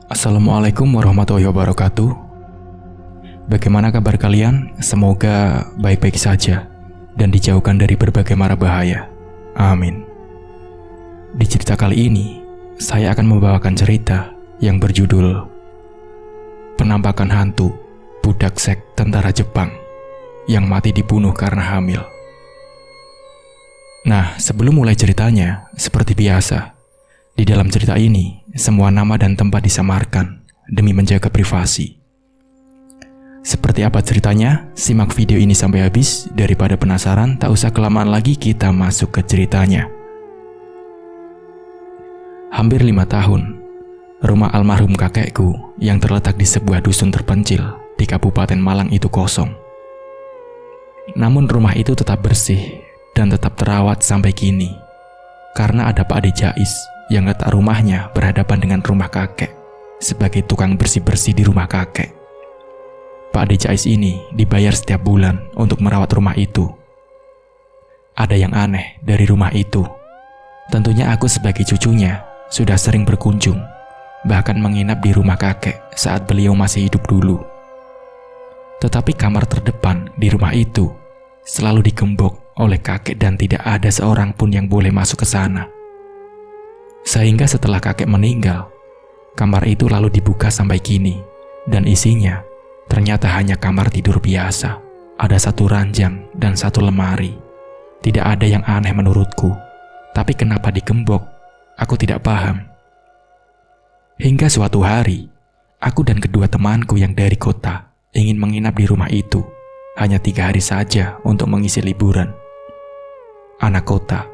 Assalamualaikum warahmatullahi wabarakatuh. Bagaimana kabar kalian? Semoga baik-baik saja dan dijauhkan dari berbagai mara bahaya. Amin. Di cerita kali ini, saya akan membawakan cerita yang berjudul Penampakan Hantu Budak Sek Tentara Jepang yang mati dibunuh karena hamil. Nah, sebelum mulai ceritanya, seperti biasa, di dalam cerita ini, semua nama dan tempat disamarkan demi menjaga privasi. Seperti apa ceritanya? Simak video ini sampai habis. Daripada penasaran, tak usah kelamaan lagi, kita masuk ke ceritanya. Hampir 5 tahun, rumah almarhum kakekku yang terletak di sebuah dusun terpencil di Kabupaten Malang itu kosong. Namun rumah itu tetap bersih dan tetap terawat sampai kini, karena ada Pak Ade Jais yang letak rumahnya berhadapan dengan rumah kakek sebagai tukang bersih-bersih di rumah kakek. Pak Ade Jais ini dibayar setiap bulan untuk merawat rumah itu. Ada yang aneh dari rumah itu. Tentunya aku sebagai cucunya sudah sering berkunjung, bahkan menginap di rumah kakek saat beliau masih hidup dulu. Tetapi kamar terdepan di rumah itu selalu digembok oleh kakek dan tidak ada seorang pun yang boleh masuk ke sana. Sehingga setelah kakek meninggal, kamar itu lalu dibuka sampai kini, dan isinya ternyata hanya kamar tidur biasa. Ada 1 ranjang dan 1 lemari. Tidak ada yang aneh menurutku, tapi kenapa digembok, aku tidak paham. Hingga suatu hari, aku dan kedua temanku yang dari kota ingin menginap di rumah itu, hanya 3 hari saja untuk mengisi liburan. Anak kota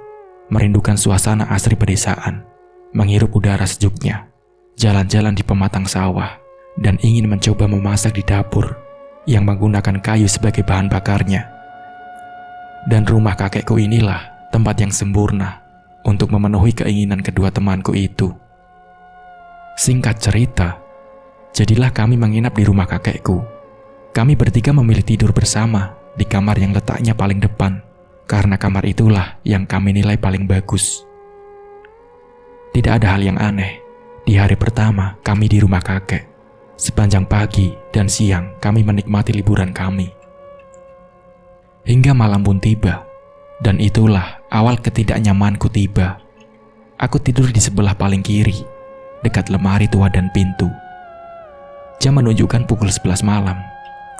merindukan suasana asri pedesaan, menghirup udara sejuknya, jalan-jalan di pematang sawah, dan ingin mencoba memasak di dapur yang menggunakan kayu sebagai bahan bakarnya. Dan rumah kakekku inilah tempat yang sempurna untuk memenuhi keinginan kedua temanku itu. Singkat cerita, jadilah kami menginap di rumah kakekku. Kami bertiga memilih tidur bersama di kamar yang letaknya paling depan, karena kamar itulah yang kami nilai paling bagus. Tidak ada hal yang aneh. Di hari pertama kami di rumah kakek, sepanjang pagi dan siang kami menikmati liburan kami. Hingga malam pun tiba, dan itulah awal ketidaknyamanku tiba. Aku tidur di sebelah paling kiri, dekat lemari tua dan pintu. Jam menunjukkan pukul 11 malam,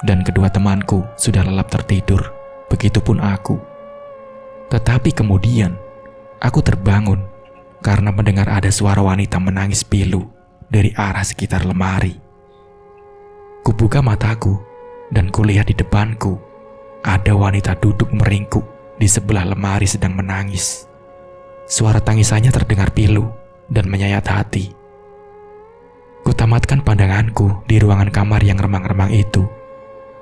dan kedua temanku sudah lelap tertidur, begitupun aku. Tetapi kemudian, aku terbangun karena mendengar ada suara wanita menangis pilu dari arah sekitar lemari. Kubuka mataku dan kulihat di depanku ada wanita duduk meringkuk di sebelah lemari sedang menangis. Suara tangisannya terdengar pilu dan menyayat hati. Kutamatkan pandanganku di ruangan kamar yang remang-remang itu.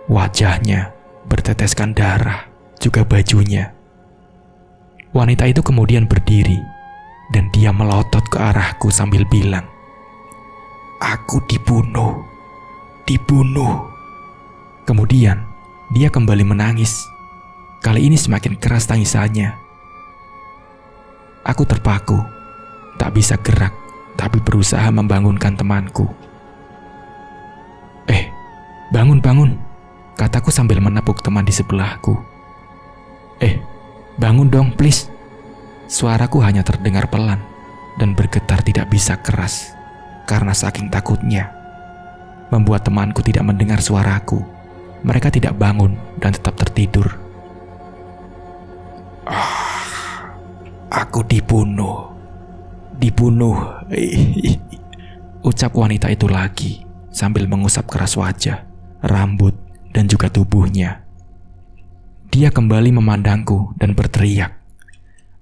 Wajahnya berteteskan darah, juga bajunya. Wanita itu kemudian berdiri, dan dia melotot ke arahku sambil bilang, "Aku dibunuh, dibunuh." Kemudian, dia kembali menangis. Kali ini semakin keras tangisannya. Aku terpaku, tak bisa gerak, tapi berusaha membangunkan temanku. Bangun, bangun," kataku sambil menepuk teman di sebelahku. Bangun dong, please." Suaraku hanya terdengar pelan dan bergetar tidak bisa keras karena saking takutnya. Membuat temanku tidak mendengar suaraku. Mereka tidak bangun dan tetap tertidur. "Aku dibunuh, dibunuh," ucap wanita itu lagi sambil mengusap keras wajah, rambut, dan juga tubuhnya. Dia kembali memandangku dan berteriak,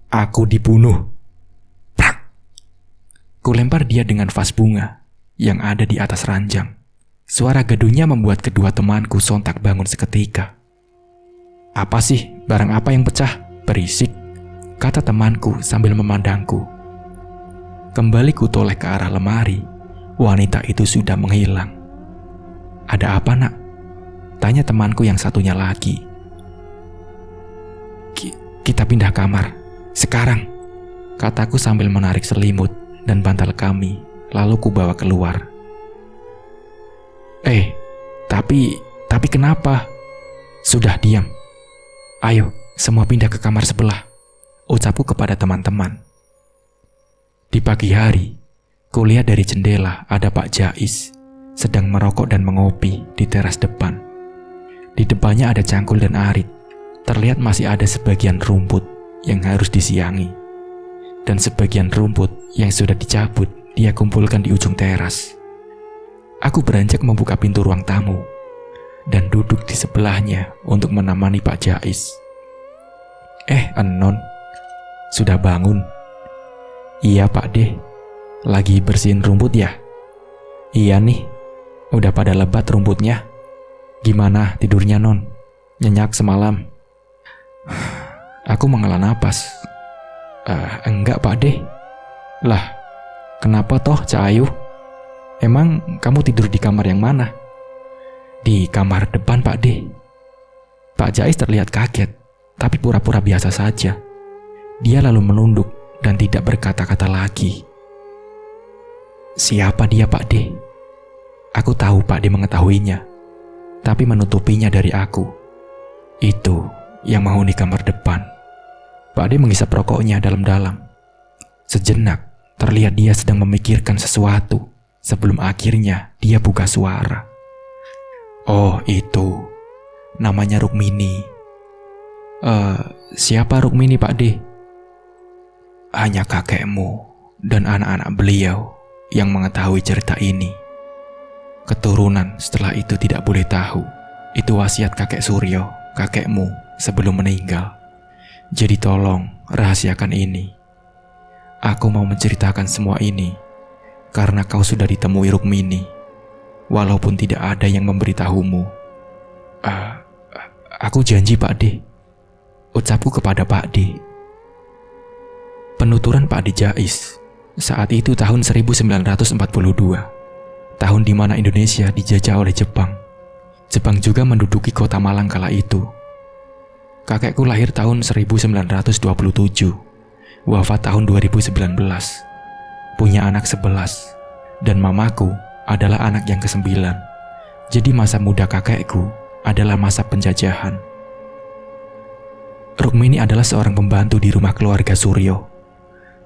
"Aku dibunuh." Prak! Kulempar dia dengan vas bunga yang ada di atas ranjang. Suara gaduhnya membuat kedua temanku sontak bangun seketika. "Apa sih? Barang apa yang pecah? Berisik," kata temanku sambil memandangku. Kembali kutoleh ke arah lemari. Wanita itu sudah menghilang. "Ada apa, nak?" tanya temanku yang satunya lagi. Kita pindah kamar, sekarang," kataku sambil menarik selimut dan bantal kami, lalu kubawa keluar. Eh, tapi kenapa? Sudah diam. Ayo, semua pindah ke kamar sebelah, ucapku kepada teman-teman. Di pagi hari, kulihat dari jendela ada Pak Jais sedang merokok dan mengopi di teras depan. Di depannya ada Cangkul dan Arit. Terlihat masih ada sebagian rumput yang harus disiangi. Dan sebagian rumput yang sudah dicabut dia kumpulkan di ujung teras. Aku beranjak membuka pintu ruang tamu dan duduk di sebelahnya untuk menemani Pak Jais. Enon, sudah bangun? Iya Pak De, lagi bersihin rumput ya? Iya nih, udah pada lebat rumputnya. Gimana tidurnya Non? Nyenyak semalam? Aku menghela napas. Enggak Pak De. Lah, kenapa toh Cak Ayu? Emang kamu tidur di kamar yang mana? Di kamar depan Pak De. Pak Jais terlihat kaget, tapi pura-pura biasa saja. Dia lalu menunduk dan tidak berkata-kata lagi. Siapa dia Pak De? Aku tahu Pak De mengetahuinya, tapi menutupinya dari aku. Itu yang mau di kamar depan. Pak De menghisap rokoknya dalam-dalam. Sejenak, terlihat dia sedang memikirkan sesuatu sebelum akhirnya dia buka suara. Oh itu, namanya Rukmini. Siapa Rukmini Pak De? Hanya kakekmu dan anak-anak beliau yang mengetahui cerita ini. Keturunan setelah itu tidak boleh tahu. Itu wasiat kakek Suryo, kakekmu, sebelum meninggal. Jadi tolong rahasiakan ini. Aku mau menceritakan semua ini karena kau sudah ditemui Rukmini, walaupun tidak ada yang memberitahumu. Aku janji Pak De, ucapku kepada Pak De. Penuturan Pak De Jais. Saat itu tahun 1942, tahun di mana Indonesia dijajah oleh Jepang. Jepang juga menduduki kota Malang kala itu. Kakekku lahir tahun 1927, wafat tahun 2019, punya anak 11, dan mamaku adalah anak yang ke-9. Jadi masa muda kakekku adalah masa penjajahan. Rukmini adalah seorang pembantu di rumah keluarga Suryo.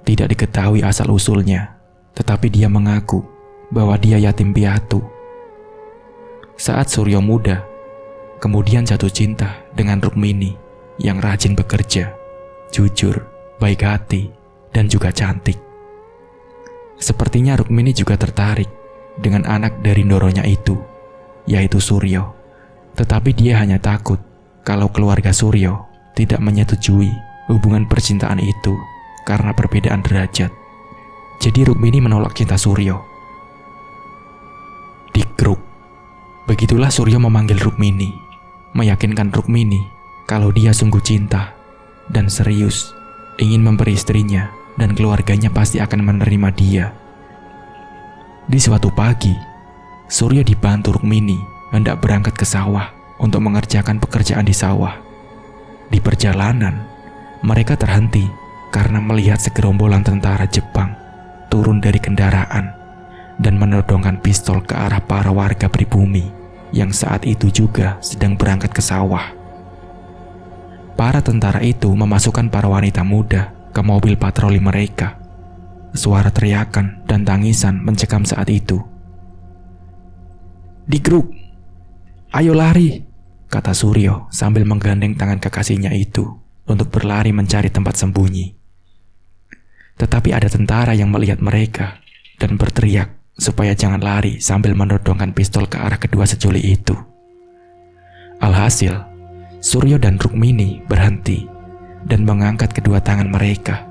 Tidak diketahui asal-usulnya, tetapi dia mengaku bahwa dia yatim piatu. Saat Suryo muda, kemudian jatuh cinta dengan Rukmini yang rajin bekerja, jujur, baik hati, dan juga cantik. Sepertinya Rukmini juga tertarik dengan anak dari Ndoronya itu, yaitu Suryo. Tetapi dia hanya takut kalau keluarga Suryo tidak menyetujui hubungan percintaan itu karena perbedaan derajat. Jadi Rukmini menolak cinta Suryo. Dikruk. Begitulah Suryo memanggil Rukmini, meyakinkan Rukmini kalau dia sungguh cinta dan serius ingin memberi istrinya dan keluarganya pasti akan menerima dia. Di suatu pagi, Suryo dibantu Rukmini hendak berangkat ke sawah untuk mengerjakan pekerjaan di sawah. Di perjalanan, mereka terhenti karena melihat segerombolan tentara Jepang turun dari kendaraan dan menodongkan pistol ke arah para warga pribumi yang saat itu juga sedang berangkat ke sawah. Para tentara itu memasukkan para wanita muda ke mobil patroli mereka. Suara teriakan dan tangisan mencekam saat itu. Dikruk, ayo lari, kata Suryo sambil menggandeng tangan kekasihnya itu untuk berlari mencari tempat sembunyi. Tetapi ada tentara yang melihat mereka dan berteriak supaya jangan lari sambil menodongkan pistol ke arah kedua sejoli itu. Alhasil, Suryo dan Rukmini berhenti dan mengangkat kedua tangan mereka.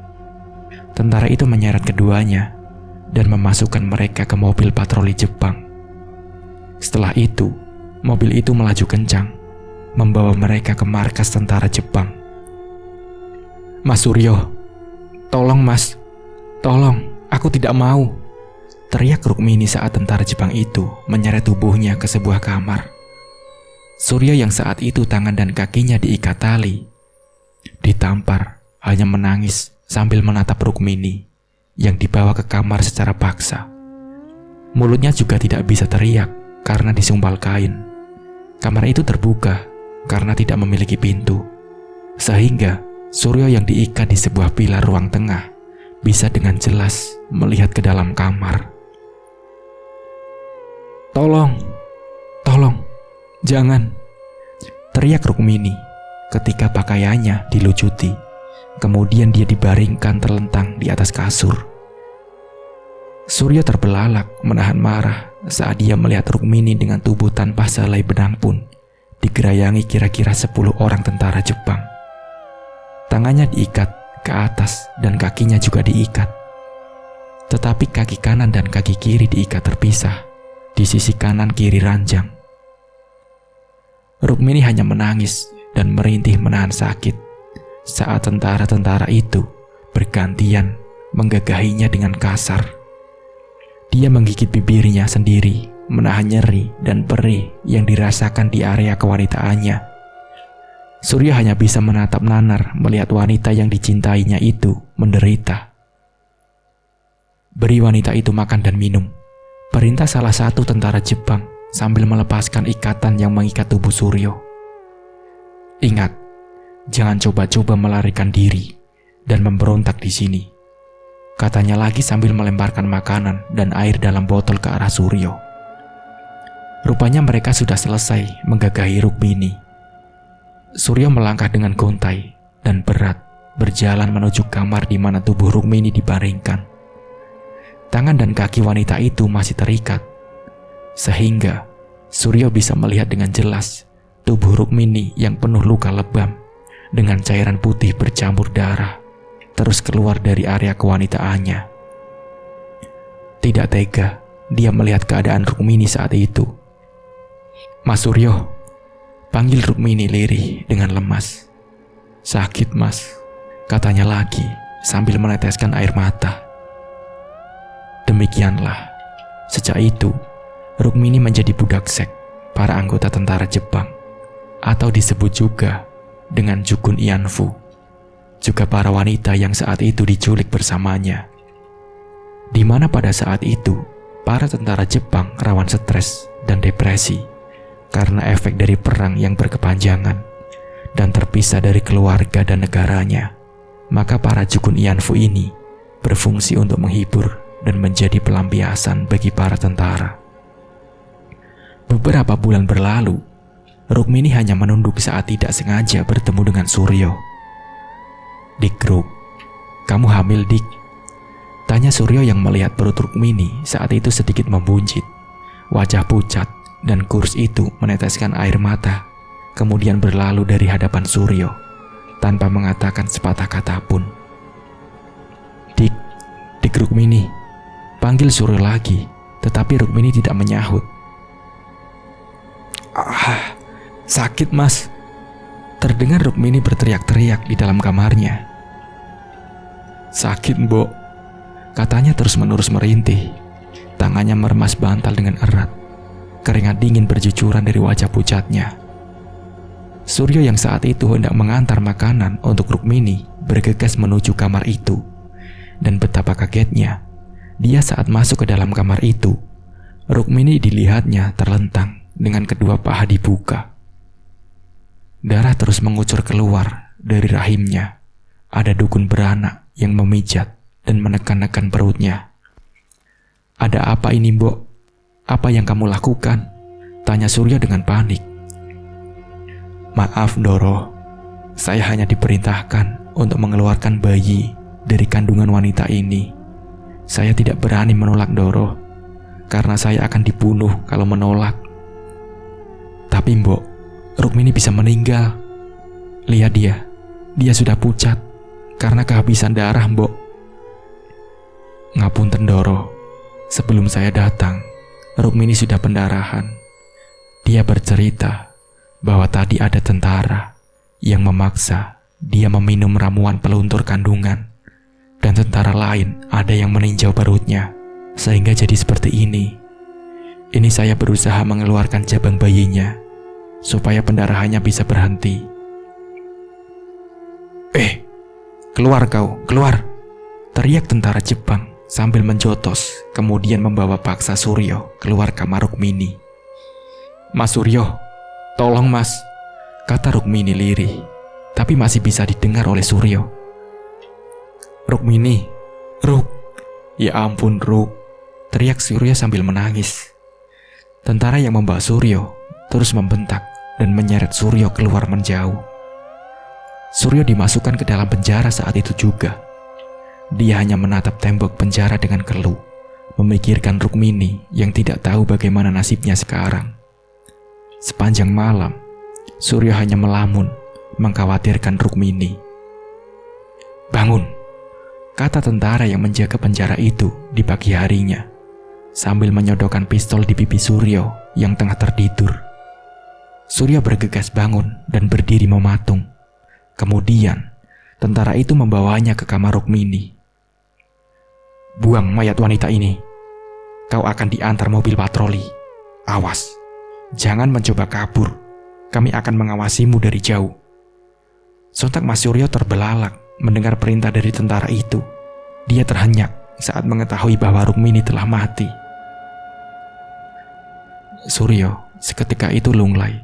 Tentara itu menyeret keduanya dan memasukkan mereka ke mobil patroli Jepang. Setelah itu, mobil itu melaju kencang, membawa mereka ke markas tentara Jepang. Mas Suryo, tolong mas, tolong, aku tidak mau, teriak Rukmini saat tentara Jepang itu menyeret tubuhnya ke sebuah kamar. Suryo yang saat itu tangan dan kakinya diikat tali, ditampar, hanya menangis sambil menatap Rukmini yang dibawa ke kamar secara paksa. Mulutnya juga tidak bisa teriak karena disumpal kain. Kamar itu terbuka karena tidak memiliki pintu, sehingga Suryo yang diikat di sebuah pilar ruang tengah bisa dengan jelas melihat ke dalam kamar. "Tolong, tolong, jangan!" teriak Rukmini ketika pakaiannya dilucuti. Kemudian dia dibaringkan terlentang di atas kasur. Suryo terbelalak menahan marah saat dia melihat Rukmini dengan tubuh tanpa sehelai benang pun digerayangi kira-kira 10 orang tentara Jepang. Tangannya diikat ke atas dan kakinya juga diikat. Tetapi kaki kanan dan kaki kiri diikat terpisah di sisi kanan kiri ranjang. Rukmini hanya menangis dan merintih menahan sakit saat tentara-tentara itu bergantian menggagahinya dengan kasar. Dia menggigit bibirnya sendiri, menahan nyeri dan perih yang dirasakan di area kewanitaannya. Suryo hanya bisa menatap nanar melihat wanita yang dicintainya itu menderita. "Beri wanita itu makan dan minum," perintah salah satu tentara Jepang sambil melepaskan ikatan yang mengikat tubuh Suryo. "Ingat, jangan coba-coba melarikan diri dan memberontak di sini," katanya lagi sambil melemparkan makanan dan air dalam botol ke arah Suryo. Rupanya mereka sudah selesai menggagahi Rukmini. Suryo melangkah dengan gontai dan berat berjalan menuju kamar di mana tubuh Rukmini dibaringkan. Tangan dan kaki wanita itu masih terikat, sehingga Suryo bisa melihat dengan jelas tubuh Rukmini yang penuh luka lebam dengan cairan putih bercampur darah terus keluar dari area kewanitaannya. Tidak tega dia melihat keadaan Rukmini saat itu. "Mas Suryo," panggil Rukmini lirih dengan lemas. "Sakit, Mas," katanya lagi sambil meneteskan air mata. Demikianlah, sejak itu Rukmini menjadi budak seks para anggota tentara Jepang, atau disebut juga dengan Jukun Ianfu, juga para wanita yang saat itu diculik bersamanya. Di mana pada saat itu para tentara Jepang rawan stres dan depresi karena efek dari perang yang berkepanjangan dan terpisah dari keluarga dan negaranya. Maka para Jukun Ianfu ini berfungsi untuk menghibur dan menjadi pelampiasan bagi para tentara. Beberapa bulan berlalu, Rukmini hanya menunduk saat tidak sengaja bertemu dengan Suryo. "Dik Ruk, kamu hamil, Dik?" tanya Suryo yang melihat perut Rukmini saat itu sedikit membuncit. Wajah pucat dan kurus itu meneteskan air mata, kemudian berlalu dari hadapan Suryo tanpa mengatakan sepatah kata pun. Dik Rukmini," panggil Suryo lagi, tetapi Rukmini tidak menyahut. "Sakit, Mas," terdengar Rukmini berteriak-teriak di dalam kamarnya. "Sakit, Mbok," katanya terus-menerus merintih. Tangannya meremas bantal dengan erat. Keringat dingin bercucuran dari wajah pucatnya. Suryo yang saat itu hendak mengantar makanan untuk Rukmini bergegas menuju kamar itu. Dan betapa kagetnya dia saat masuk ke dalam kamar itu. Rukmini dilihatnya terlentang dengan kedua paha dibuka. Darah terus mengucur keluar dari rahimnya. Ada dukun beranak yang memijat dan menekan-nekan perutnya. "Ada apa ini, Mbok? Apa yang kamu lakukan?" tanya Suryo dengan panik. "Maaf, Doro. Saya hanya diperintahkan untuk mengeluarkan bayi dari kandungan wanita ini. Saya tidak berani menolak, Doro, karena saya akan dibunuh kalau menolak." "Tapi, Mbok, Rukmini bisa meninggal. Lihat dia sudah pucat karena kehabisan darah, Mbok." "Ngapunten, Doro. Sebelum saya datang, Rukmini sudah pendarahan. Dia bercerita bahwa tadi ada tentara yang memaksa dia meminum ramuan peluntur kandungan, dan tentara lain ada yang meninjau perutnya, sehingga jadi seperti ini. Ini saya berusaha mengeluarkan jabang bayinya, supaya pendarahannya bisa berhenti." Keluar kau, keluar!" teriak tentara Jepang sambil menjotos, kemudian membawa paksa Suryo keluar kamar Rukmini. "Mas Suryo, tolong mas," kata Rukmini lirih, tapi masih bisa didengar oleh Suryo. "Rukmini, Ruk, ya ampun Ruk," teriak Suryo sambil menangis. Tentara yang membawa Suryo terus membentak dan menyeret Suryo keluar menjauh. Suryo dimasukkan ke dalam penjara saat itu juga. Dia hanya menatap tembok penjara dengan keluh, memikirkan Rukmini yang tidak tahu bagaimana nasibnya sekarang. Sepanjang malam, Suryo hanya melamun, mengkhawatirkan Rukmini. "Bangun," kata tentara yang menjaga penjara itu di pagi harinya, sambil menyodorkan pistol di pipi Suryo yang tengah tertidur. Suryo bergegas bangun dan berdiri mematung. Kemudian, tentara itu membawanya ke kamar Rukmini. "Buang mayat wanita ini. Kau akan diantar mobil patroli. Awas, jangan mencoba kabur. Kami akan mengawasimu dari jauh." Sontak Mas Suryo terbelalak mendengar perintah dari tentara itu. Dia terhenyak saat mengetahui bahwa Rukmini telah mati. Suryo seketika itu lunglai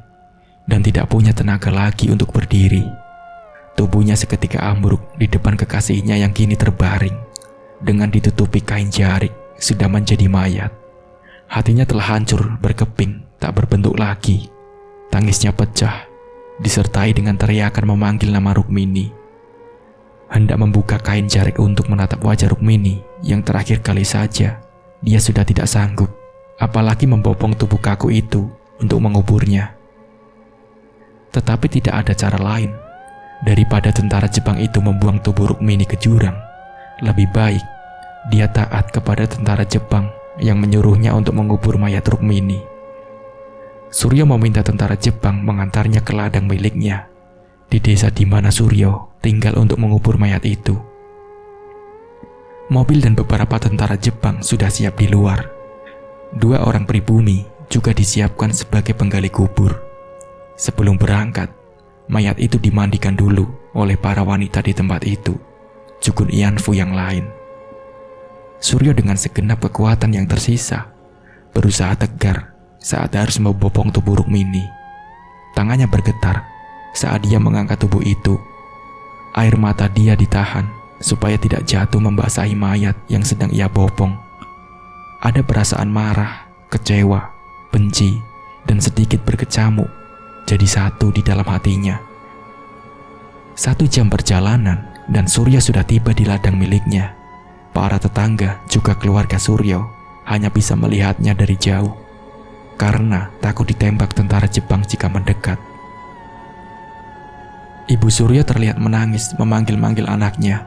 dan tidak punya tenaga lagi untuk berdiri. Tubuhnya seketika ambruk di depan kekasihnya yang kini terbaring dengan ditutupi kain jarik, sudah menjadi mayat. Hatinya telah hancur, berkeping, tak berbentuk lagi. Tangisnya pecah, disertai dengan teriakan memanggil nama Rukmini. Hendak membuka kain jarik untuk menatap wajah Rukmini yang terakhir kali saja, dia sudah tidak sanggup, apalagi membopong tubuh kaku itu untuk menguburnya. Tetapi tidak ada cara lain. Daripada tentara Jepang itu membuang tubuh Rukmini ke jurang, lebih baik dia taat kepada tentara Jepang yang menyuruhnya untuk mengubur mayat Rukmini. Suryo meminta tentara Jepang mengantarnya ke ladang miliknya di desa di mana Suryo tinggal untuk mengubur mayat itu. Mobil dan beberapa tentara Jepang sudah siap di luar. 2 orang pribumi juga disiapkan sebagai penggali kubur. Sebelum berangkat, mayat itu dimandikan dulu oleh para wanita di tempat itu, Jukun Ianfu yang lain. Suryo dengan segenap kekuatan yang tersisa berusaha tegar saat harus membopong tubuh Rukmini. Tangannya bergetar saat dia mengangkat tubuh itu. Air mata dia ditahan supaya tidak jatuh membasahi mayat yang sedang ia bopong. Ada perasaan marah, kecewa, benci, dan sedikit berkecamuk jadi satu di dalam hatinya. 1 jam perjalanan dan Suryo sudah tiba di ladang miliknya. Para tetangga juga keluarga Suryo hanya bisa melihatnya dari jauh karena takut ditembak tentara Jepang jika mendekat. Ibu Suryo terlihat menangis memanggil-manggil anaknya,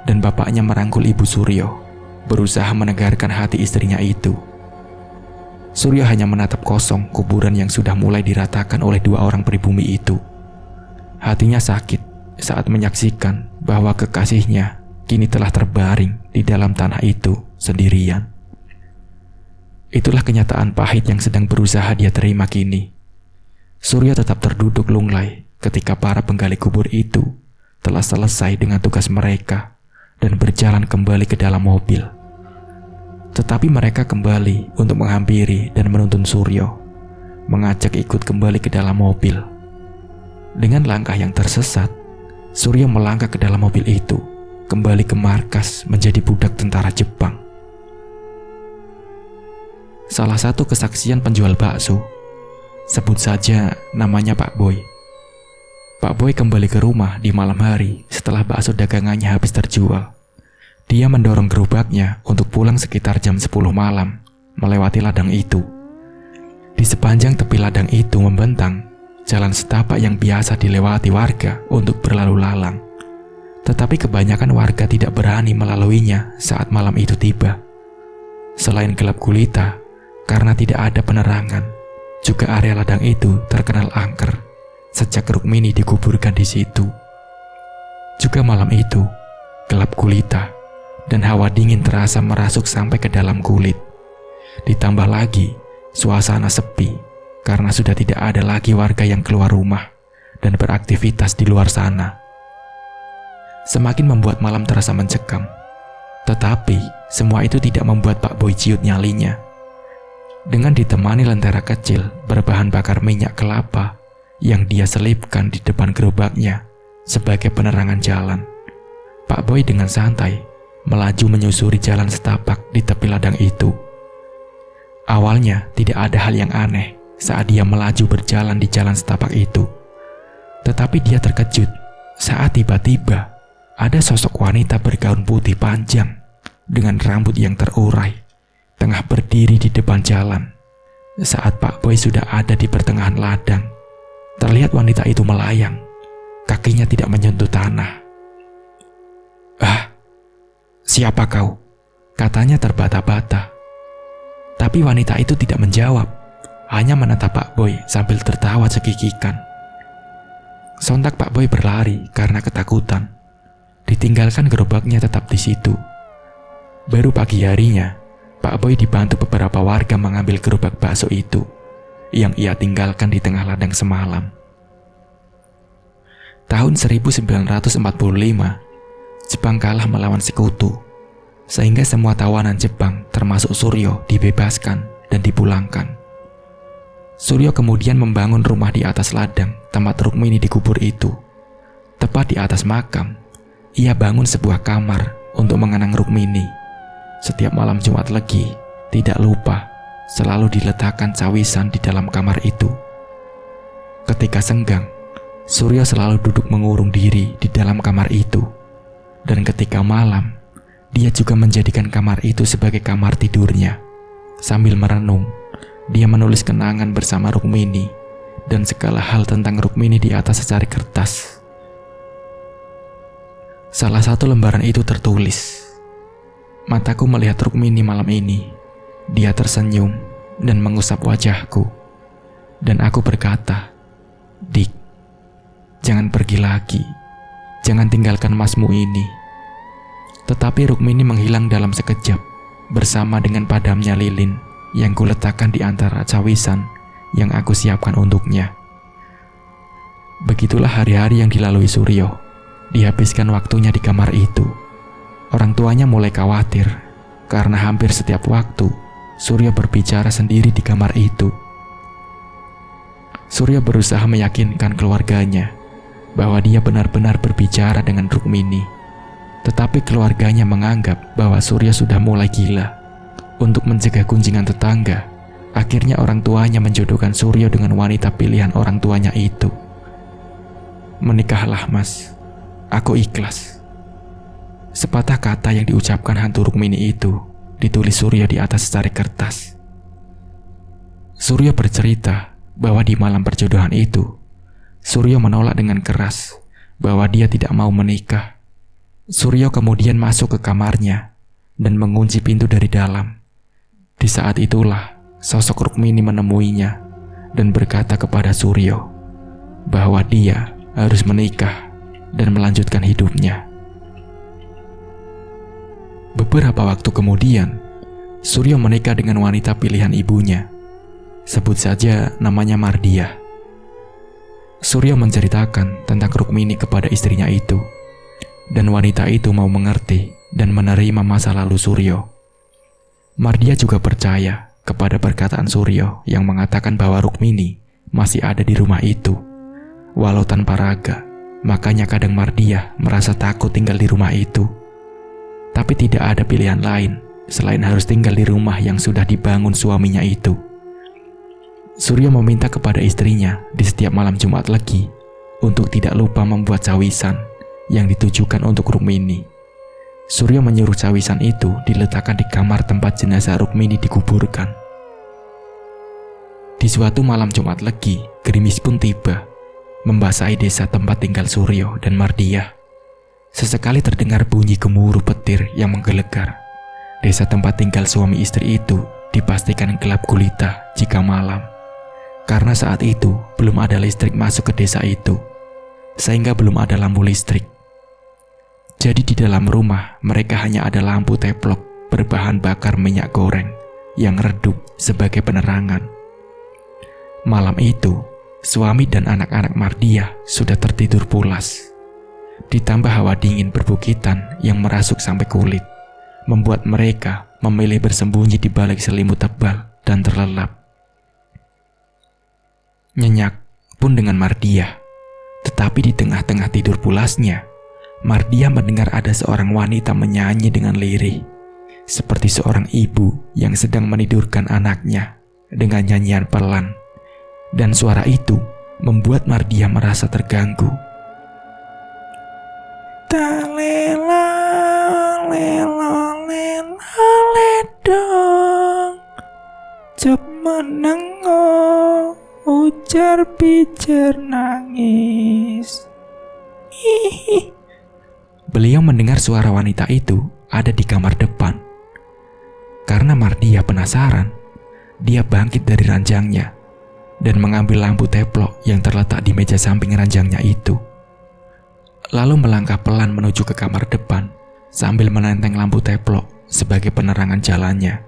dan bapaknya merangkul ibu Suryo, berusaha menegarkan hati istrinya itu. Suryo hanya menatap kosong kuburan yang sudah mulai diratakan oleh 2 orang pribumi itu. Hatinya sakit saat menyaksikan bahwa kekasihnya kini telah terbaring di dalam tanah itu sendirian. Itulah kenyataan pahit yang sedang berusaha dia terima kini. Suryo tetap terduduk lunglai ketika para penggali kubur itu telah selesai dengan tugas mereka dan berjalan kembali ke dalam mobil. Tetapi mereka kembali untuk menghampiri dan menuntun Suryo, mengajak ikut kembali ke dalam mobil. Dengan langkah yang tersesat, Suryo melangkah ke dalam mobil itu, kembali ke markas menjadi budak tentara Jepang. Salah satu kesaksian penjual bakso, sebut saja namanya Pak Boy. Pak Boy kembali ke rumah di malam hari setelah bakso dagangannya habis terjual. Dia mendorong gerobaknya untuk pulang sekitar jam 10 malam, melewati ladang itu. Di sepanjang tepi ladang itu membentang jalan setapak yang biasa dilewati warga untuk berlalu lalang. Tetapi kebanyakan warga tidak berani melaluinya saat malam itu tiba. Selain gelap gulita, karena tidak ada penerangan, juga area ladang itu terkenal angker sejak Rukmini dikuburkan di situ. Juga malam itu, gelap gulita, dan hawa dingin terasa merasuk sampai ke dalam kulit. Ditambah lagi, suasana sepi karena sudah tidak ada lagi warga yang keluar rumah dan beraktivitas di luar sana. Semakin membuat malam terasa mencekam. Tetapi, semua itu tidak membuat Pak Boy ciut nyalinya. dengan ditemani lentera kecil berbahan bakar minyak kelapa yang dia selipkan di depan gerobaknya sebagai penerangan jalan. Pak Boy dengan santai melaju menyusuri jalan setapak di tepi ladang itu. Awalnya tidak ada hal yang aneh saat dia melaju berjalan di jalan setapak itu. Tetapi dia terkejut saat tiba-tiba ada sosok wanita bergaun putih panjang dengan rambut yang terurai tengah berdiri di depan jalan. Saat Pak Boy sudah ada di pertengahan ladang, terlihat wanita itu melayang, kakinya tidak menyentuh tanah. "Ah, siapa kau?" katanya terbata-bata. Tapi wanita itu tidak menjawab, hanya menatap Pak Boy sambil tertawa cekikikan. Sontak Pak Boy berlari karena ketakutan. Ditinggalkan gerobaknya tetap di situ. Baru pagi harinya, Pak Boy dibantu beberapa warga mengambil gerobak bakso itu yang ia tinggalkan di tengah ladang semalam. Tahun 1945, Jepang kalah melawan sekutu, sehingga semua tawanan Jepang termasuk Suryo dibebaskan dan dipulangkan. Suryo kemudian membangun rumah di atas ladang tempat Rukmini dikubur itu. Tepat di atas makam, ia bangun sebuah kamar untuk mengenang Rukmini. Setiap malam Jumat Legi, tidak lupa selalu diletakkan cawisan di dalam kamar itu. Ketika senggang, Suryo selalu duduk mengurung diri di dalam kamar itu. Dan ketika malam, dia juga menjadikan kamar itu sebagai kamar tidurnya. Sambil merenung, dia menulis kenangan bersama Rukmini dan segala hal tentang Rukmini di atas secari kertas. Salah satu lembaran itu tertulis, "Mataku melihat Rukmini malam ini. Dia tersenyum dan mengusap wajahku. Dan aku berkata, 'Dik, jangan pergi lagi. Jangan tinggalkan masmu ini.' Tetapi Rukmini menghilang dalam sekejap bersama dengan padamnya lilin yang kuletakkan di antara cawisan yang aku siapkan untuknya." Begitulah hari-hari yang dilalui Suryo. Dihabiskan waktunya di kamar itu. Orang tuanya mulai khawatir karena hampir setiap waktu Suryo berbicara sendiri di kamar itu. Suryo berusaha meyakinkan keluarganya bahwa dia benar-benar berbicara dengan Rukmini. Tetapi keluarganya menganggap bahwa Suryo sudah mulai gila. Untuk mencegah gunjingan tetangga, akhirnya orang tuanya menjodohkan Suryo dengan wanita pilihan orang tuanya itu. "Menikahlah, Mas. Aku ikhlas." Sepatah kata yang diucapkan hantu Rukmini itu ditulis Suryo di atas secari kertas. Suryo bercerita bahwa di malam perjodohan itu, Suryo menolak dengan keras bahwa dia tidak mau menikah. Suryo kemudian masuk ke kamarnya dan mengunci pintu dari dalam. Di saat itulah sosok Rukmini menemuinya dan berkata kepada Suryo bahwa dia harus menikah dan melanjutkan hidupnya. Beberapa waktu kemudian, Suryo menikah dengan wanita pilihan ibunya. Sebut saja namanya Mardiah. Suryo menceritakan tentang Rukmini kepada istrinya itu, dan wanita itu mau mengerti dan menerima masa lalu Suryo. Mardiah juga percaya kepada perkataan Suryo yang mengatakan bahwa Rukmini masih ada di rumah itu, walau tanpa raga. Makanya kadang Mardiah merasa takut tinggal di rumah itu. Tapi tidak ada pilihan lain selain harus tinggal di rumah yang sudah dibangun suaminya itu. Suryo meminta kepada istrinya di setiap malam Jumat Legi untuk tidak lupa membuat cawisan yang ditujukan untuk Rukmini. Suryo menyuruh cawisan itu diletakkan di kamar tempat jenazah Rukmini dikuburkan. Di suatu malam Jumat Legi, gerimis pun tiba, membasahi desa tempat tinggal Suryo dan Mardiah. Sesekali terdengar bunyi gemuruh petir yang menggelegar. Desa tempat tinggal suami istri itu dipastikan gelap gulita jika malam, karena saat itu belum ada listrik masuk ke desa itu, sehingga belum ada lampu listrik. Jadi di dalam rumah mereka hanya ada lampu teplok berbahan bakar minyak goreng yang redup sebagai penerangan. Malam itu, suami dan anak-anak Mardiah sudah tertidur pulas. Ditambah hawa dingin perbukitan yang merasuk sampai kulit, membuat mereka memilih bersembunyi di balik selimut tebal dan terlelap. Nyenyak pun dengan Mardiah. Tetapi di tengah-tengah tidur pulasnya, Mardiah mendengar ada seorang wanita menyanyi dengan lirih, seperti seorang ibu yang sedang menidurkan anaknya dengan nyanyian pelan. Dan suara itu membuat Mardiah merasa terganggu. Talela lela lela ledong, cep menengo, ujar pijar nangis. Hihi. Beliau mendengar suara wanita itu ada di kamar depan. Karena Mardiah penasaran, dia bangkit dari ranjangnya dan mengambil lampu teplok yang terletak di meja samping ranjangnya itu. Lalu melangkah pelan menuju ke kamar depan sambil menenteng lampu teplok sebagai penerangan jalannya.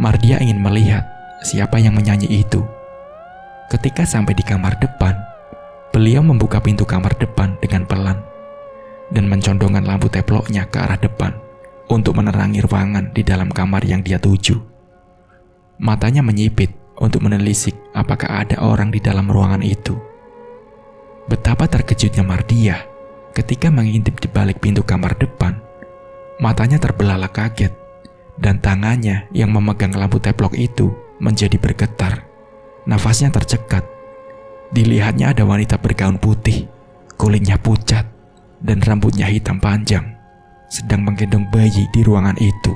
Mardiah ingin melihat siapa yang menyanyi itu. Ketika sampai di kamar depan, beliau membuka pintu kamar depan dengan pelan dan mencondongkan lampu teploknya ke arah depan untuk menerangi ruangan di dalam kamar yang dia tuju. Matanya menyipit untuk menelisik apakah ada orang di dalam ruangan itu. Betapa terkejutnya Mardiah ketika mengintip di balik pintu kamar depan. Matanya terbelalak kaget dan tangannya yang memegang lampu teplok itu menjadi bergetar. Nafasnya tercekat. Dilihatnya ada wanita bergaun putih, kulitnya pucat, dan rambutnya hitam panjang, sedang menggendong bayi di ruangan itu.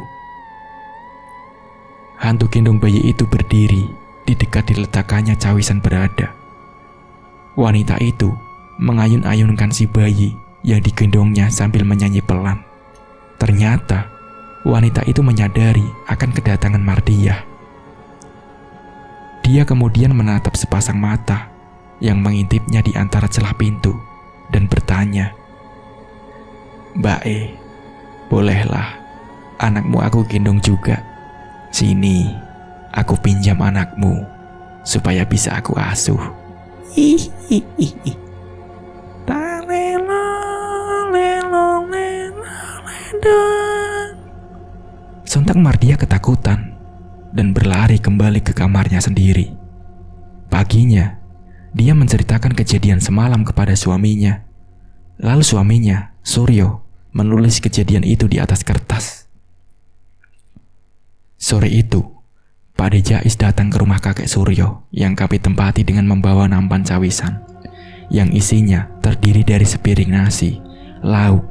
Hantu gendong bayi itu berdiri di dekat diletakannya Cawisan berada. Wanita itu mengayun-ayunkan si bayi yang digendongnya sambil menyanyi pelan. Ternyata wanita itu menyadari akan kedatangan Mardiah. Dia kemudian menatap sepasang mata yang mengintipnya di antara celah pintu dan bertanya, "Mbak E, bolehlah anakmu aku gendong juga. Sini, aku pinjam anakmu supaya bisa aku asuh." Hihihi. Sontak Mardiah ketakutan dan berlari kembali ke kamarnya sendiri. Paginya, dia menceritakan kejadian semalam kepada suaminya. Lalu suaminya, Suryo, menulis kejadian itu di atas kertas. Sore itu, Pak De Jais datang ke rumah kakek Suryo yang kami tempati dengan membawa nampan cawisan yang isinya terdiri dari sepiring nasi, lauk,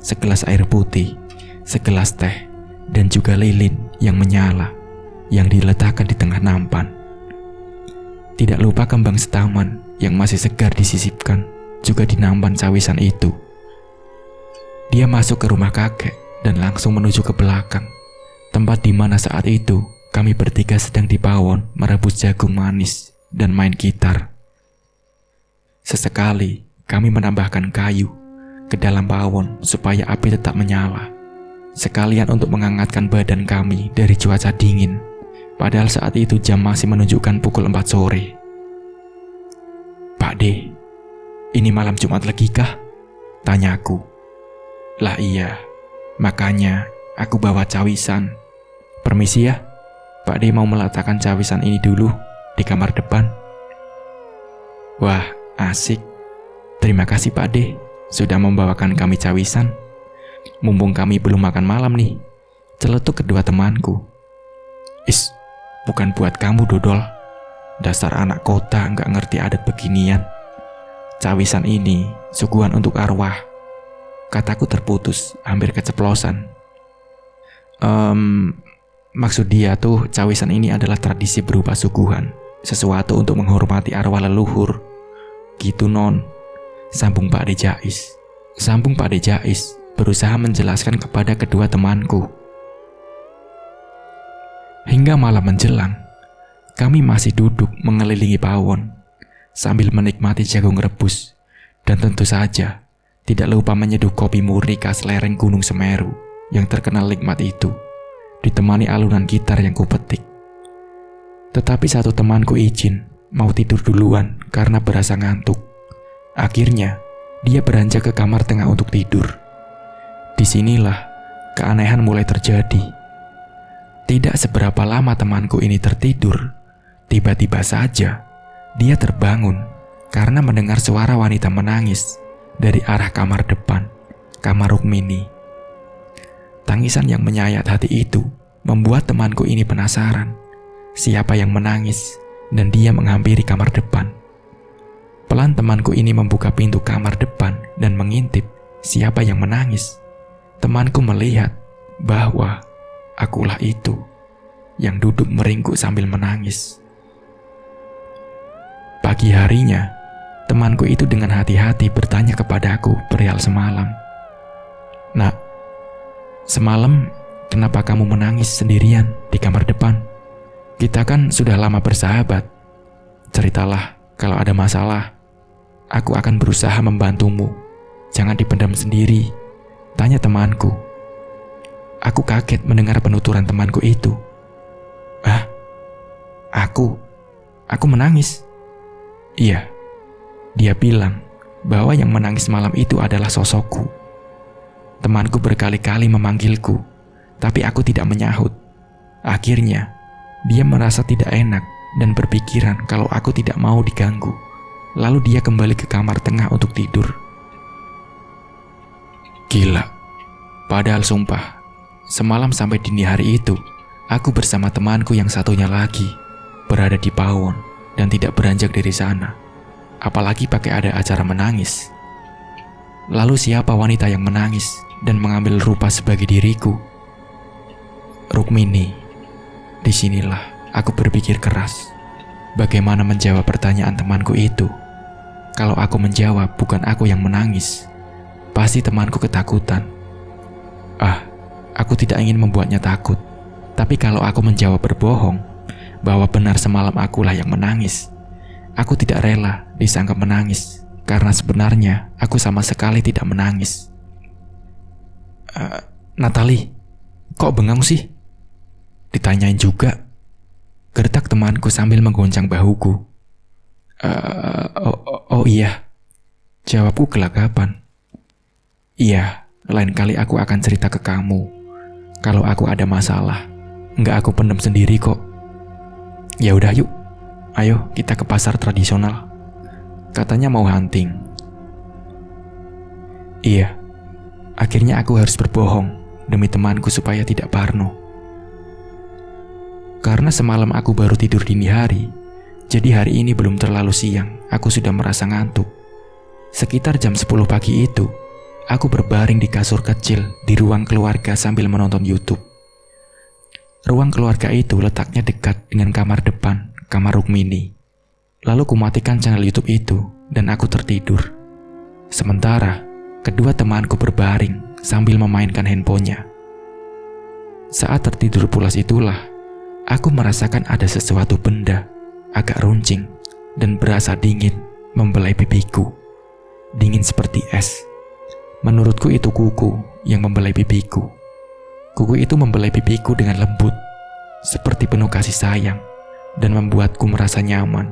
segelas air putih, segelas teh, dan juga lilin yang menyala yang diletakkan di tengah nampan. Tidak lupa kembang setaman yang masih segar disisipkan juga di nampan cawisan itu. Dia masuk ke rumah kakek dan langsung menuju ke belakang, tempat di mana saat itu kami bertiga sedang di pawon merebus jagung manis dan main gitar. Sesekali kami menambahkan kayu ke dalam pawon supaya api tetap menyala, sekalian untuk menghangatkan badan kami dari cuaca dingin. Padahal saat itu jam masih menunjukkan pukul 4 sore. "Pak De, ini malam Jumat lagi kah?" tanyaku. "Lah iya, makanya aku bawa cawisan. Permisi ya, Pak De mau meletakkan cawisan ini dulu di kamar depan." "Wah, asik. Terima kasih Pak De sudah membawakan kami cawisan. Mumpung kami belum makan malam nih," celetuk kedua temanku. "Is, bukan buat kamu dodol. Dasar anak kota nggak ngerti adat beginian. Cawisan ini suguhan untuk arwah," kataku terputus, hampir keceplosan. Maksud dia tuh cawisan ini adalah tradisi berupa suguhan, sesuatu untuk menghormati arwah leluhur. Gitu non, sambung Pak De Jais berusaha menjelaskan kepada kedua temanku. Hingga malam menjelang, kami masih duduk mengelilingi pawon sambil menikmati jagung rebus dan tentu saja tidak lupa menyeduh kopi murni khas lereng Gunung Semeru yang terkenal nikmat itu, ditemani alunan gitar yang kupetik. Tetapi satu temanku izin mau tidur duluan karena berasa ngantuk. Akhirnya, dia beranjak ke kamar tengah untuk tidur. Disinilah keanehan mulai terjadi. Tidak seberapa lama temanku ini tertidur, tiba-tiba saja dia terbangun karena mendengar suara wanita menangis dari arah kamar depan, kamar Rukmini. Tangisan yang menyayat hati itu membuat temanku ini penasaran siapa yang menangis dan dia menghampiri kamar depan. Pelan temanku ini membuka pintu kamar depan dan mengintip siapa yang menangis. Temanku melihat bahwa akulah itu yang duduk meringkuk sambil menangis. Pagi harinya, temanku itu dengan hati-hati bertanya kepadaku perihal semalam. "Nak, semalam kenapa kamu menangis sendirian di kamar depan? Kita kan sudah lama bersahabat. Ceritalah kalau ada masalah. Aku akan berusaha membantumu. Jangan dipendam sendiri," tanya temanku. Aku kaget mendengar penuturan temanku itu. "Ah, aku menangis?" "Iya," dia bilang bahwa yang menangis malam itu adalah sosokku. Temanku berkali-kali memanggilku, tapi aku tidak menyahut. Akhirnya, dia merasa tidak enak dan berpikiran kalau aku tidak mau diganggu. Lalu dia kembali ke kamar tengah untuk tidur. Gila, padahal sumpah, semalam sampai dini hari itu, aku bersama temanku yang satunya lagi berada di pawon dan tidak beranjak dari sana. Apalagi pakai ada acara menangis. Lalu siapa wanita yang menangis dan mengambil rupa sebagai diriku? Rukmini. Disinilah aku berpikir keras. Bagaimana menjawab pertanyaan temanku itu? Kalau aku menjawab bukan aku yang menangis, pasti temanku ketakutan. Aku tidak ingin membuatnya takut. Tapi kalau aku menjawab berbohong bahwa benar semalam akulah yang menangis, aku tidak rela disangka menangis karena sebenarnya aku sama sekali tidak menangis. Natali, kok bengong sih?" ditanyain juga. Gertak temanku sambil menggoncang bahuku. Oh iya, jawabku gelagapan. "Iya, lain kali aku akan cerita ke kamu. Kalau aku ada masalah, nggak aku pendam sendiri kok." "Ya udah yuk, ayo kita ke pasar tradisional. Katanya mau hunting." Iya, akhirnya aku harus berbohong demi temanku supaya tidak parno. Karena semalam aku baru tidur dini hari, jadi hari ini belum terlalu siang, aku sudah merasa ngantuk. Sekitar jam 10 pagi itu, aku berbaring di kasur kecil di ruang keluarga sambil menonton YouTube. Ruang keluarga itu letaknya dekat dengan kamar depan, kamar Rukmini. Lalu kumatikan channel YouTube itu dan aku tertidur. Sementara, kedua temanku berbaring sambil memainkan handphonenya. Saat tertidur pulas itulah, aku merasakan ada sesuatu benda agak runcing dan berasa dingin membelai pipiku. Dingin seperti es. Menurutku itu kuku yang membelai pipiku. Kuku itu membelai pipiku dengan lembut, seperti penuh kasih sayang, dan membuatku merasa nyaman.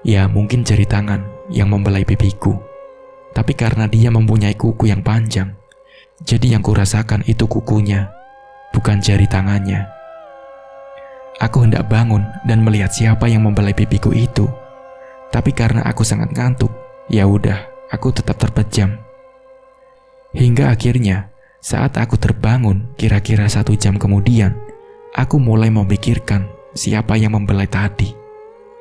Ya, mungkin jari tangan yang membelai pipiku, tapi karena dia mempunyai kuku yang panjang, jadi yang kurasakan itu kukunya, bukan jari tangannya. Aku hendak bangun dan melihat siapa yang membelai pipiku itu, tapi karena aku sangat ngantuk, ya udah, aku tetap terpejam. Hingga akhirnya, saat aku terbangun kira-kira 1 jam kemudian, aku mulai memikirkan siapa yang membelai tadi.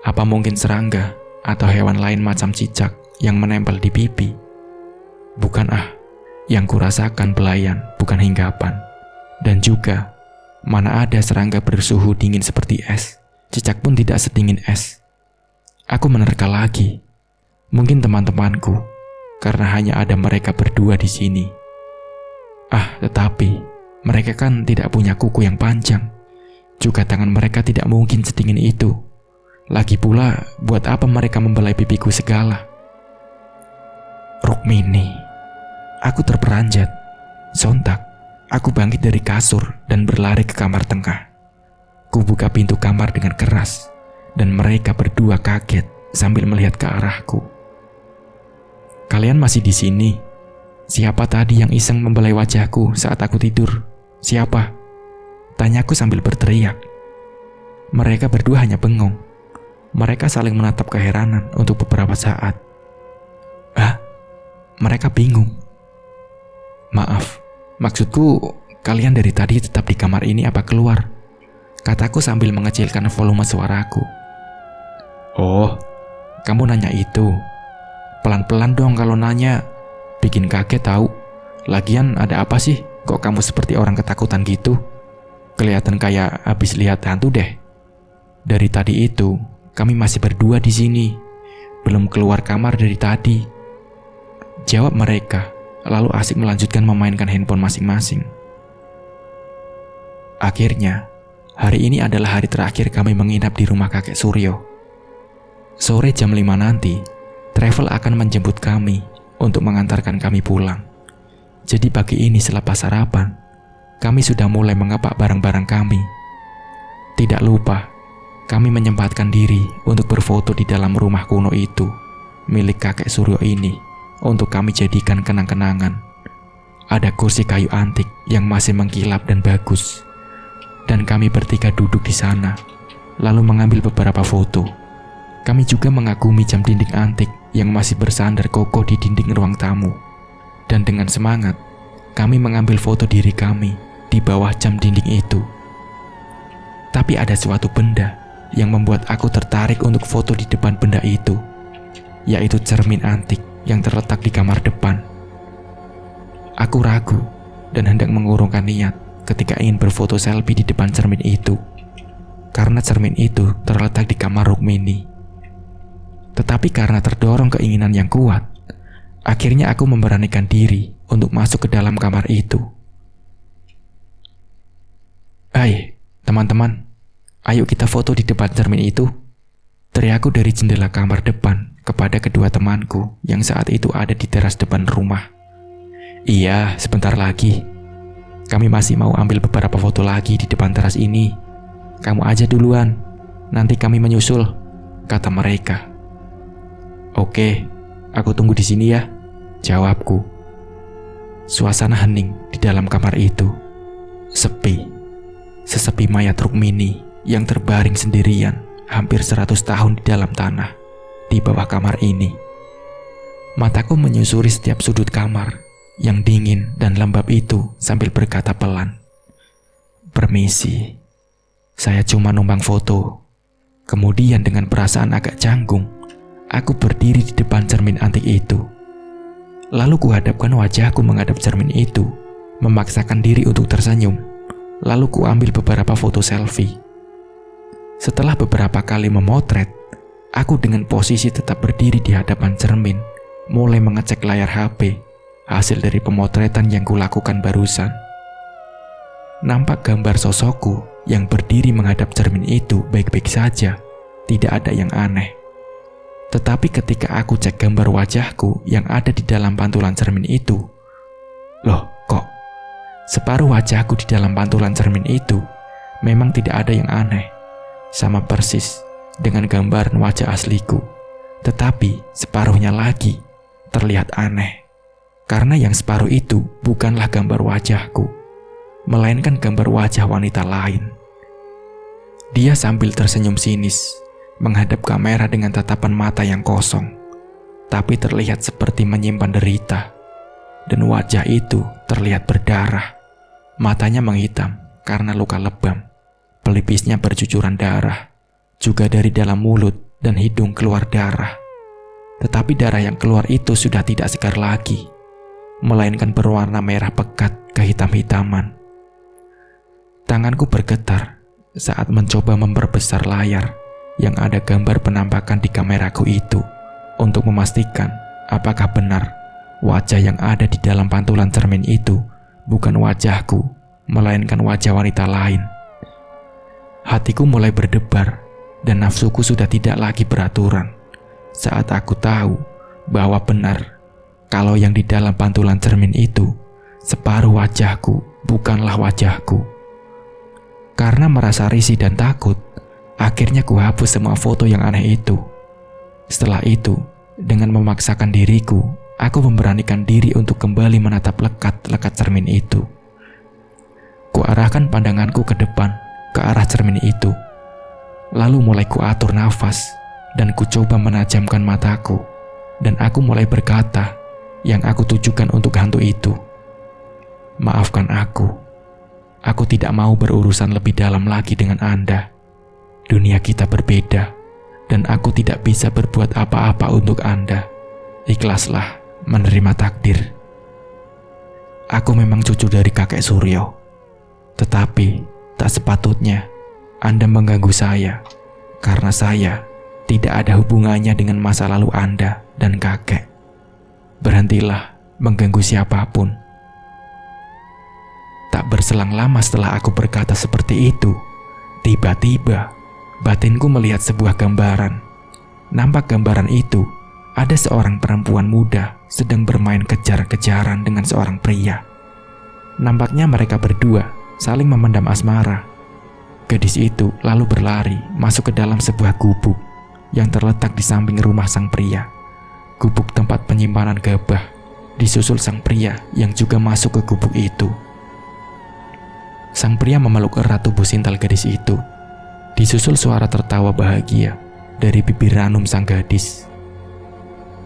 Apa mungkin serangga atau hewan lain macam cicak yang menempel di pipi? Bukan yang kurasakan belayan bukan hinggapan. Dan juga, mana ada serangga bersuhu dingin seperti es, cicak pun tidak sedingin es. Aku menerka lagi, mungkin teman-temanku, karena hanya ada mereka berdua di sini. Tetapi mereka kan tidak punya kuku yang panjang. Juga tangan mereka tidak mungkin sedingin itu. Lagi pula, buat apa mereka membelai pipiku segala? Rukmini. Aku terperanjat. Sontak, aku bangkit dari kasur dan berlari ke kamar tengah. Ku buka pintu kamar dengan keras, dan mereka berdua kaget sambil melihat ke arahku. "Kalian masih di sini? Siapa tadi yang iseng membelai wajahku saat aku tidur? Siapa?" Tanyaku sambil berteriak. Mereka berdua hanya bengong. Mereka saling menatap keheranan untuk beberapa saat. Mereka bingung. Maaf, maksudku kalian dari tadi tetap di kamar ini apa keluar? Kataku sambil mengecilkan volume suaraku. Oh, kamu nanya itu. Pelan-pelan dong kalau nanya. Bikin kaget tahu. Lagian ada apa sih? Kok kamu seperti orang ketakutan gitu? Kelihatan kayak habis lihat hantu deh. Dari tadi itu, kami masih berdua di sini. Belum keluar kamar dari tadi. Jawab mereka, lalu asik melanjutkan memainkan handphone masing-masing. Akhirnya, hari ini adalah hari terakhir kami menginap di rumah kakek Suryo. Sore jam 5 nanti, travel akan menjemput kami untuk mengantarkan kami pulang. Jadi pagi ini selepas sarapan, kami sudah mulai mengepak barang-barang kami. Tidak lupa, kami menyempatkan diri untuk berfoto di dalam rumah kuno itu, milik kakek Suryo ini, untuk kami jadikan kenang-kenangan. Ada kursi kayu antik yang masih mengkilap dan bagus. Dan kami bertiga duduk di sana, lalu mengambil beberapa foto. Kami juga mengagumi jam dinding antik yang masih bersandar kokoh di dinding ruang tamu. Dan dengan semangat, kami mengambil foto diri kami di bawah jam dinding itu. Tapi ada suatu benda yang membuat aku tertarik untuk foto di depan benda itu, yaitu cermin antik yang terletak di kamar depan. Aku ragu dan hendak mengurungkan niat ketika ingin berfoto selfie di depan cermin itu, karena cermin itu terletak di kamar Rukmini. Tetapi karena terdorong keinginan yang kuat, akhirnya aku memberanikan diri untuk masuk ke dalam kamar itu. Hai, teman-teman, ayo kita foto di depan cermin itu. Teriakku dari jendela kamar depan kepada kedua temanku yang saat itu ada di teras depan rumah. Iya, sebentar lagi. Kami masih mau ambil beberapa foto lagi di depan teras ini. Kamu aja duluan, nanti kami menyusul, kata mereka. Oke, aku tunggu di sini ya, jawabku. Suasana hening di dalam kamar itu. Sepi, sesepi mayat Rukmini yang terbaring sendirian hampir 100 tahun di dalam tanah, di bawah kamar ini. Mataku menyusuri setiap sudut kamar yang dingin dan lembab itu sambil berkata pelan, "Permisi, saya cuma numpang foto." Kemudian dengan perasaan agak canggung, aku berdiri di depan cermin antik itu. Lalu kuhadapkan wajahku menghadap cermin itu, memaksakan diri untuk tersenyum. Lalu kuambil beberapa foto selfie. Setelah beberapa kali memotret, aku dengan posisi tetap berdiri di hadapan cermin, mulai mengecek layar HP, hasil dari pemotretan yang kulakukan barusan. Nampak gambar sosokku yang berdiri menghadap cermin itu baik-baik saja, tidak ada yang aneh. Tetapi ketika aku cek gambar wajahku yang ada di dalam pantulan cermin itu, loh kok, separuh wajahku di dalam pantulan cermin itu memang tidak ada yang aneh. Sama persis dengan gambaran wajah asliku, tetapi separuhnya lagi terlihat aneh, karena yang separuh itu bukanlah gambar wajahku, melainkan gambar wajah wanita lain. Dia sambil tersenyum sinis, menghadap kamera dengan tatapan mata yang kosong, tapi terlihat seperti menyimpan derita, dan wajah itu terlihat berdarah. Matanya menghitam karena luka lebam. Pelipisnya bercucuran darah, juga dari dalam mulut dan hidung keluar darah. Tetapi darah yang keluar itu sudah tidak segar lagi, melainkan berwarna merah pekat kehitam-hitaman. Tanganku bergetar saat mencoba memperbesar layar yang ada gambar penampakan di kameraku itu, untuk memastikan apakah benar wajah yang ada di dalam pantulan cermin itu bukan wajahku, melainkan wajah wanita lain. Hatiku mulai berdebar dan nafsuku sudah tidak lagi beraturan saat aku tahu bahwa benar kalau yang di dalam pantulan cermin itu separuh wajahku bukanlah wajahku. Karena merasa risih dan takut, akhirnya kuhapus semua foto yang aneh itu. Setelah itu, dengan memaksakan diriku, aku memberanikan diri untuk kembali menatap lekat-lekat cermin itu. Kuarahkan pandanganku ke depan, ke arah cermin itu. Lalu mulai kuatur nafas, dan kucoba menajamkan mataku. Dan aku mulai berkata yang aku tujukan untuk hantu itu. Maafkan aku. Aku tidak mau berurusan lebih dalam lagi dengan Anda. Dunia kita berbeda, dan aku tidak bisa berbuat apa-apa untuk Anda. Ikhlaslah menerima takdir. Aku memang cucu dari kakek Suryo, tetapi tak sepatutnya Anda mengganggu saya, karena saya tidak ada hubungannya dengan masa lalu Anda dan kakek. Berhentilah mengganggu siapapun. Tak berselang lama setelah aku berkata seperti itu, tiba-tiba batinku melihat sebuah gambaran. Nampak gambaran itu ada seorang perempuan muda sedang bermain kejar-kejaran dengan seorang pria. Nampaknya mereka berdua saling memendam asmara. Gadis itu lalu berlari masuk ke dalam sebuah gubuk yang terletak di samping rumah sang pria. Gubuk tempat penyimpanan gabah, disusul sang pria yang juga masuk ke gubuk itu. Sang pria memeluk erat tubuh sintal gadis itu. Disusul suara tertawa bahagia dari bibir ranum sang gadis.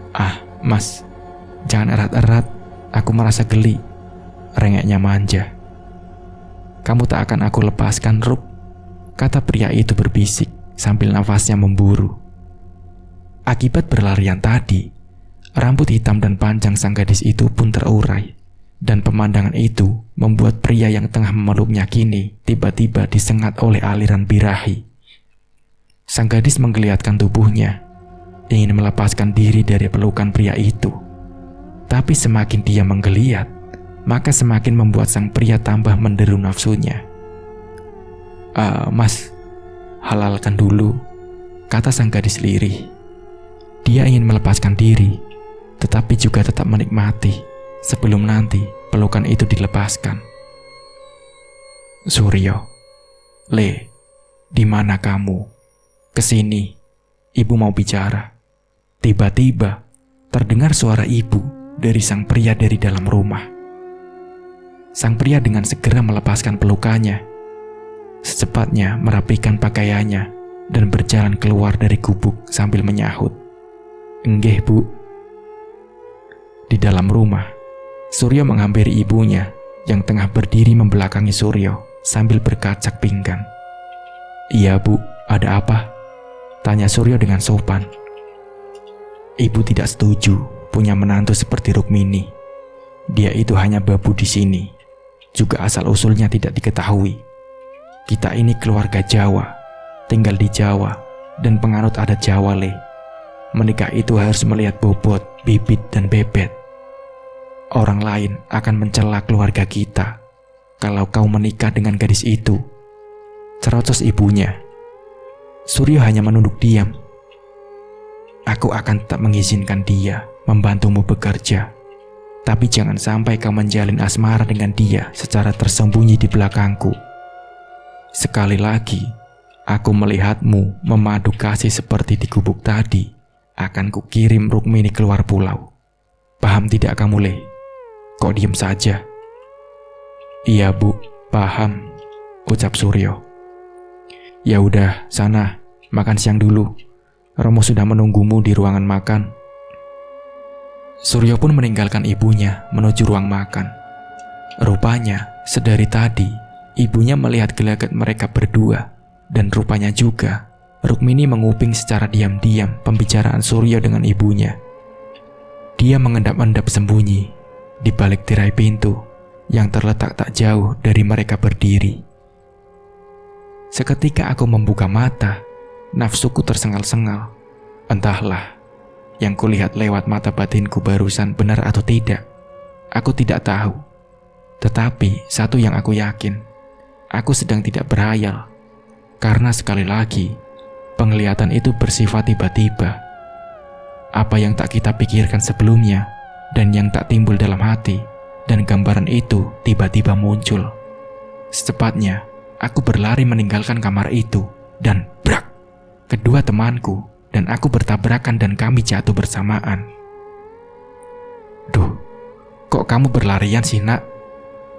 "Ah, Mas, jangan erat-erat, aku merasa geli," rengeknya manja. "Kamu tak akan aku lepaskan, Rup," kata pria itu berbisik sambil nafasnya memburu. Akibat berlarian tadi, rambut hitam dan panjang sang gadis itu pun terurai. Dan pemandangan itu membuat pria yang tengah memeluknya kini tiba-tiba disengat oleh aliran birahi. Sang gadis menggeliatkan tubuhnya, ingin melepaskan diri dari pelukan pria itu. Tapi semakin dia menggeliat, maka semakin membuat sang pria tambah menderu nafsunya. Mas, halalkan dulu," kata sang gadis lirih. Dia ingin melepaskan diri, tetapi juga tetap menikmati sebelum nanti pelukan itu dilepaskan. "Suryo, Le, di mana kamu? Kesini, ibu mau bicara." Tiba-tiba terdengar suara ibu dari sang pria dari dalam rumah. Sang pria dengan segera melepaskan pelukannya, secepatnya merapikan pakaiannya dan berjalan keluar dari gubuk sambil menyahut, "Enggih, Bu." Di dalam rumah, Suryo menghampiri ibunya yang tengah berdiri membelakangi Suryo sambil berkacak pinggang. "Iya, Bu, ada apa?" tanya Suryo dengan sopan. "Ibu tidak setuju punya menantu seperti Rukmini. Dia itu hanya babu di sini, juga asal-usulnya tidak diketahui. Kita ini keluarga Jawa, tinggal di Jawa, dan penganut adat Jawa, Le. Menikah itu harus melihat bobot, bibit, dan bebet. Orang lain akan mencela keluarga kita kalau kau menikah dengan gadis itu," cerocos ibunya. Suryo hanya menunduk diam. "Aku akan tetap mengizinkan dia membantumu bekerja, tapi jangan sampai kau menjalin asmara dengan dia secara tersembunyi di belakangku. Sekali lagi, aku melihatmu memadu kasih seperti di gubuk tadi, akan kukirim Rukmini keluar pulau. Paham tidak kamu, Le? Kok diam saja?" "Iya, Bu, paham," ucap Suryo. "Ya udah, sana, makan siang dulu. Romo sudah menunggumu di ruangan makan." Suryo pun meninggalkan ibunya menuju ruang makan. Rupanya, sedari tadi, ibunya melihat gelagat mereka berdua, dan rupanya juga, Rukmini menguping secara diam-diam pembicaraan Suryo dengan ibunya. Dia mengendap-endap sembunyi di balik tirai pintu yang terletak tak jauh dari mereka berdiri. Seketika aku membuka mata, nafsuku tersengal-sengal. Entahlah, yang kulihat lewat mata batinku barusan benar atau tidak, aku tidak tahu. Tetapi satu yang aku yakin, aku sedang tidak berhayal. Karena sekali lagi, penglihatan itu bersifat tiba-tiba. Apa yang tak kita pikirkan sebelumnya dan yang tak timbul dalam hati, dan gambaran itu tiba-tiba muncul. Secepatnya, aku berlari meninggalkan kamar itu, dan brak! Kedua temanku dan aku bertabrakan dan kami jatuh bersamaan. "Duh, kok kamu berlarian sih, Nak?"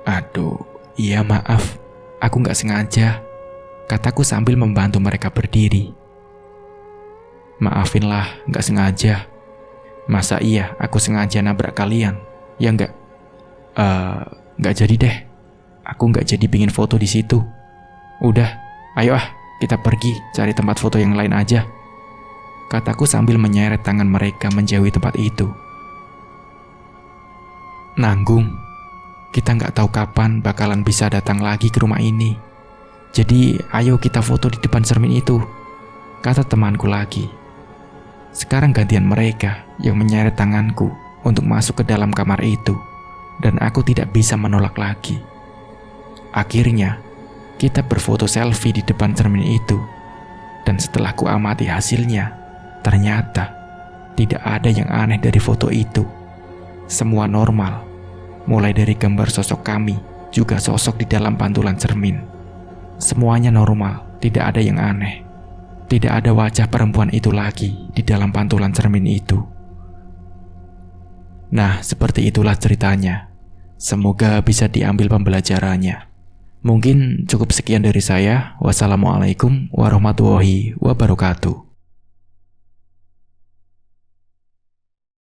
"Aduh, "Iya maaf, aku nggak sengaja," kataku sambil membantu mereka berdiri. "Maafinlah, nggak sengaja. Masa iya aku sengaja nabrak kalian? Ya nggak? Nggak jadi deh. Aku nggak jadi pingin foto di situ. Udah, ayo kita pergi cari tempat foto yang lain aja," kataku sambil menyeret tangan mereka menjauhi tempat itu. "Nanggung, kita nggak tahu kapan bakalan bisa datang lagi ke rumah ini. Jadi ayo kita foto di depan cermin itu," kata temanku lagi. Sekarang gantian mereka yang menyeret tanganku untuk masuk ke dalam kamar itu, dan aku tidak bisa menolak lagi. Akhirnya, kita berfoto selfie di depan cermin itu, dan setelah ku amati hasilnya, ternyata tidak ada yang aneh dari foto itu. Semua normal, mulai dari gambar sosok kami, juga sosok di dalam pantulan cermin. Semuanya normal, tidak ada yang aneh. Tidak ada wajah perempuan itu lagi di dalam pantulan cermin itu. Nah, seperti itulah ceritanya. Semoga bisa diambil pembelajarannya. Mungkin cukup sekian dari saya. Wassalamualaikum warahmatullahi wabarakatuh.